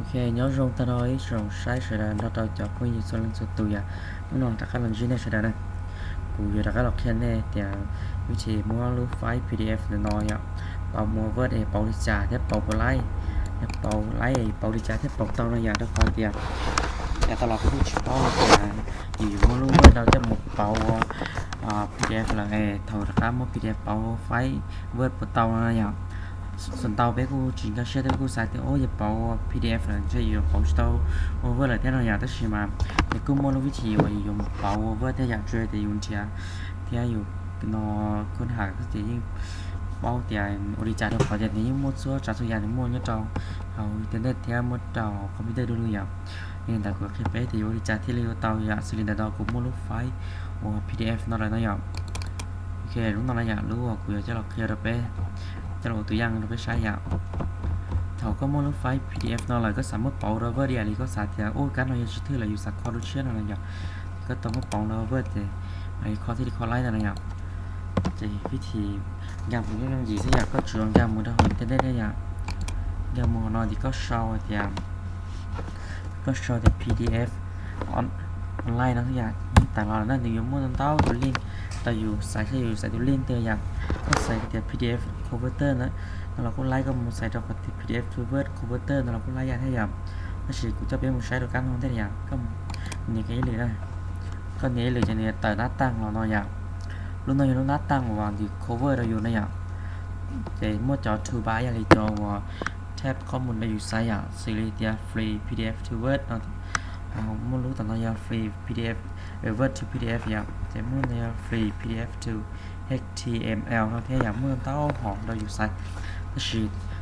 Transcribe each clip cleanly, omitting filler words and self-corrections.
OK, nhớ rong ta nói rong sai sẽ là nó tao chọn કોઈ số lần số tuổi à nó đã các lần gì này sẽ là này cụ giờ đã các lọc khen này thìวิธีmuaรูปไฟล์ PDF น้อยอ่ะเป่ามัวเวิร์ดเป่าดิจ่าเทปเป่าไล่เป่าไล่เป่าดิจ่าเทปเป่าตอนระยะทุกคนเดียวแต่ตลอดผู้ชิปเอาแต่อยู่มัวรูปเวิร์ดเราจะหมกเป่าPDF làเท่ากับมัว PDF เป่าไฟล์เวิร์ดเป่าตอนระยะส่วนเตาเบกูจริงก็เชื่อได้กูใส่ที่โอ้ยเป่า PDF เลยจะอยู่เป่าเตาเวิร์ดเลยที่เราอยากจะใช้มาแต่กูมัวรู้วิธีว่าอยู่เป่าเวิร์ดที่อยากช่วยแต่ยุ่งเชียที่อยู่nó con hàng cái gì bao tiền ori trả được khỏi tiềnนี้mua số trả số tiền mua nhớ trâu hầu internet theo mua trâu computer đôi nhiều nên tại cuộc khi bé thì ori trả thì lưu tàu ya xử lý đó cũng mua lúc file hoặc PDF nó là nó nhỏ ok đúng nó là nhỏ luôn hoặc bây giờ cho là kia được bé cho là tự nhiên nó bé sai nhỏ thầu có mua lúc file PDF nó là có sẵn mất bảo rồi với đi có sẵn thì ôi cái nó chỉ thứ là sẵn kho lúc trước là nhỏ có tao mất bảo nó với thìไอ้ข้อที่ข้อไล่นั่นนะครับจะวิธีอย่างผมยังดีสักอย่างก็ช่วงอย่างมือเราเห็นได้อย่างมือนอนที่ก็โชว์แต่ PDF ออนไลน์นะทุกอย่างแต่เรานั่นถึงยังมือตั้งเต้าตัวลิงแต่อยู่ใส่ตัวลิงเตียอย่างก็ใส่แต่ PDF converter นะแล้วเราก็ไล่ก็มาใส่ตัว PDF converter แล้วเราก็ไล่อย่างให้อย่างไม่ใช่กูจะเป็นมือใช้ตัวการของแต่อย่างก็มีแค่นี้เลยก็นี้หรือจะเนี่ยแต่หน้าตั้งเราเนาะอย่างlúc này nó nát tăng vào thì cover làอยู่ในอย่างจะมั่วจอ to buy อะไรจอว่าแทบข้อมูลได้อยู่ไซส์อย่าง Series free PDF to Word เนาะมั่วรู้แต่เราอยาก free PDF Word to PDF อย่างจะมั่วใน free PDF to HTML เนาะแค่อย่างมั่วเต้าหอมเราอยู่ไซส์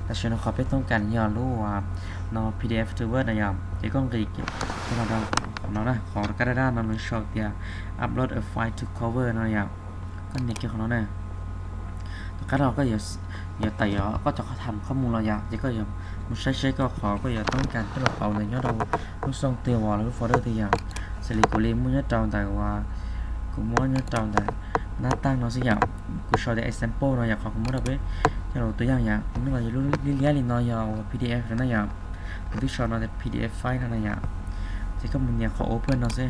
แต่ฉันขอไปต้องการอยากรู้ว่าเนาะ PDF to Word อะไรอย่างจะก็รีเก็บที่เราของเรานะของกระดาษนั้นมันชอบที่ upload a file to cover เนาะอย่างก็เนี่ยเกี่ยวกับเราเนี่ยก็เราก็อย่าไต่ก็จะเขาทำข้อมูลเราอยากจะก็อย่ามันใช้ก็ขอก็อย่าต้องการที่เราเอาเลยเนาะเราต้องส่งเตียวหรือโฟลเดอร์ที่อย่างสลิกูเล่มุ่งเนาะจองแต่ว่ากูมั่วเนาะจองแต่หน้าตั้งเนาะสักอย่างกูชอบแต่ example เนาะอยากขอกูมั่วเราไปที่เราตัวอย่างนึกว่าจะรู้เรียนเนาะอย่าง PDF นั่นอย่างที่ชอบเนาะแต่ PDF ไฟล์นั่นอย่างที่ก็มันเนี่ยขอ open เนาะสิ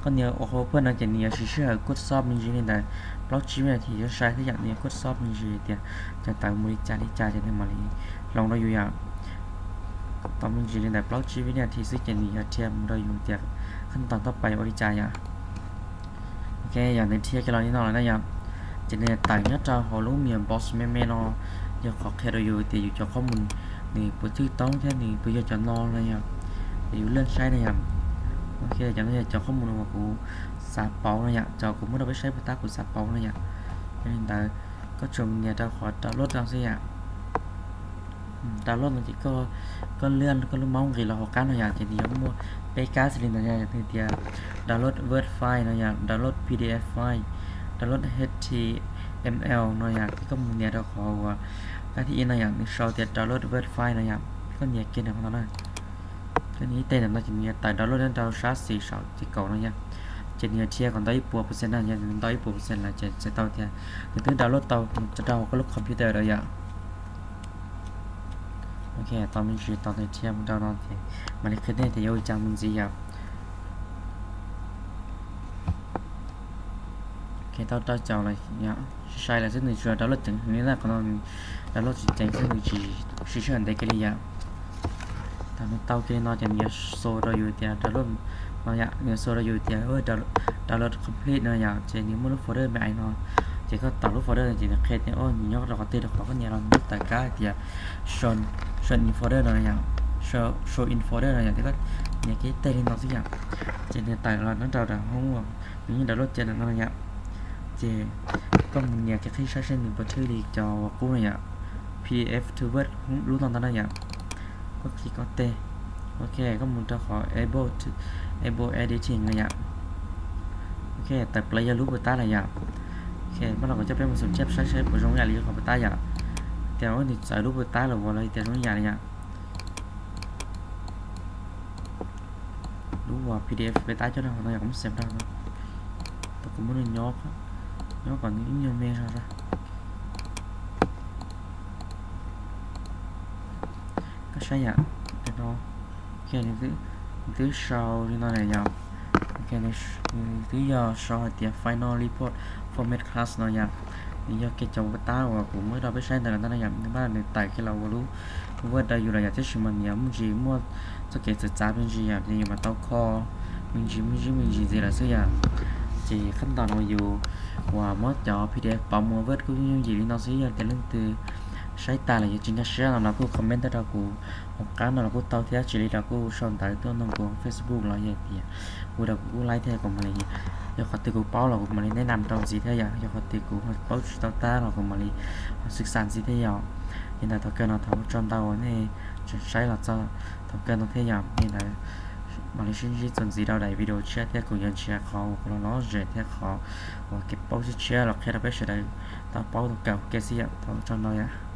ก็เนี่ยopen เนาะจะเนี่ยชื่อ good shop มีจริงๆแต่blockchain เนี่ยที่จะใช้ที่อย่างนี้ good shop มีจริงๆแต่จะต่างบริจาคที่จ่ายจะได้มาเลยลองเราอยู่อย่างตอนมีจริงๆแต่ blockchain เนี่ยที่ซึ่งจะเนี่ยเทียมเราอยู่แต่ขั้นตอนต่อไปบริจาคอย่างโอเคอย่างในเทียกันเรานี่นอนแล้วนะอย่างจะเนี่ยต่างเนี่ยจะหัวลูกเมีย boss แม่เนาะอยากขอแค่เราอยู่แต่อยู่จะข้อมูลนี่ปุ๊บที่ต้องแค่นี้ปุ๊บอยากจะนอนอะไรอย่างอยู่เลื่อนใช้นะอย่างโอเคอย่างนี้จะข้อมูลของกูสาเปานะอย่างจะกูไม่ได้ไปใช้ภาษากูสาเปานะอย่างnên ta có chồng nhà ta khỏi download ra gì ạ download là chỉ có ลื่อนcó lúc mong gì là họ cá nóอย่างchỉ điểm mua PK xử lý nóอย่างthì download Word file nóอย่างdownload PDF file download HTML nóอย่างก็มึงเนี่ยเราขอว่าการที่nóอย่างsau thì download Word file nóอย่างก็เนี่ยกินของnó này cáiนี้tên là nó chỉเนี่ยtại download đến download sát xì sáu thì cầu nó nha trên nhiều chia còn tới 10% là nhận tới 10% là sẽ tao thì thứ download taoจะđào có lúc computer rồi ạ ok tao mình chỉ tao này chia một download thì mà cái này thì yêu chẳng mình gì ạ ok tao chào lại nhá sai là rất nhiều chuyện download chẳng nghĩa là còn download chỉ chẳng rất nhiều chỉ chuyện đấy cái gì ạ tao cái nó chẳng nhiều số rồi thì download nó dạ nhiều số làอยู่แต่download complete เนาะอย่างเช่นนี้มันรูปโฟลเดอร์ไม่ไอ้เนาะจะก็ต่อรูปโฟลเดอร์จริงๆเคสเนี่ยโอ้ยยกเราก็ตีเราก็เนี่ยเราไม่แต่ก็เดี๋ยว show in folder เนาะอย่าง show in folder เนาะอย่างที่ก็เนี่ยcái tên nóสักอย่างเช่นเนี่ยแต่เราต้องเราห้องอย่างนี้download เช่นนั้นอย่างเช่นก็เนี่ยcái khiใช้หนึ่งบันทึกดีจอกู้เนี่ย PDF to Word รู้ตอนนั้นอย่างก็คลิกก็เตะโอเคก็มันจะขอ able editing อะไรอย่างโอเคแต่ player รู้ตัวตาอะไรอย่างโอเคเมื่อเราก็จะเป็นผสมเชฟใช้ผสมอย่างนี้ของตัวตาอย่างแต่ว่านี่ใส่รู้ตัวตาหรือว่าอะไรแต่รู้อย่างอย่างรู้ว่า PDF ไปตาcho nóของเราอย่างผมเซฟได้นะแต่ผมไม่ได้ย่อก่อนนี้ยังไม่ใช่หรอก็ใช่อย่างแต่เรา cái này thứ sau như nó này nhau cái này thứ giờ sau thì final report format class nó nhau giờ cái trong cái tao và cũng mới đâu biết sai là nó này nhưng mà này tại cái lâuรู้ว่าได้อยู่ระยะที่ชิมันเนี่ยมันจีมั่วจะเกิดจะจ้าเป็นจีอย่างที่มาเต้าคอmình chỉ gì là sựอย่างchỉขั้นตอนเราอยู่ว่ามั่วจอ PDF ปอมเวิร์ดก็ยังgì nó sẽอย่างแต่เรื่องtừใช้ตาเลยจริงๆ share เราก็คอมเมนต์ได้กูของการเราก็เต้าเทียบจีเราก็ชอนตายตัวน้องกู Facebook เราอย่างเดียวกูเรากูไลค์แท้ของมันเลยอยากขอติกูเป้าเราของมันเลยแนะนำตอนสิเทียอยากขอติกูเป้าชุดตาเราของมันเลยศึกษาสิเทียhiện tại thằng kia nó thấu trong tàu này sai là cho thằng kia nó thấy nhầm hiện tại mà lấy xin chỉ cần gì đâu đầy video chia theo cùng nhân chia khó hoặc là nó dễ theo khó và cái bao chia là khi đã biết sẽ đây tao bao được cả cái gì thấu trong đó ya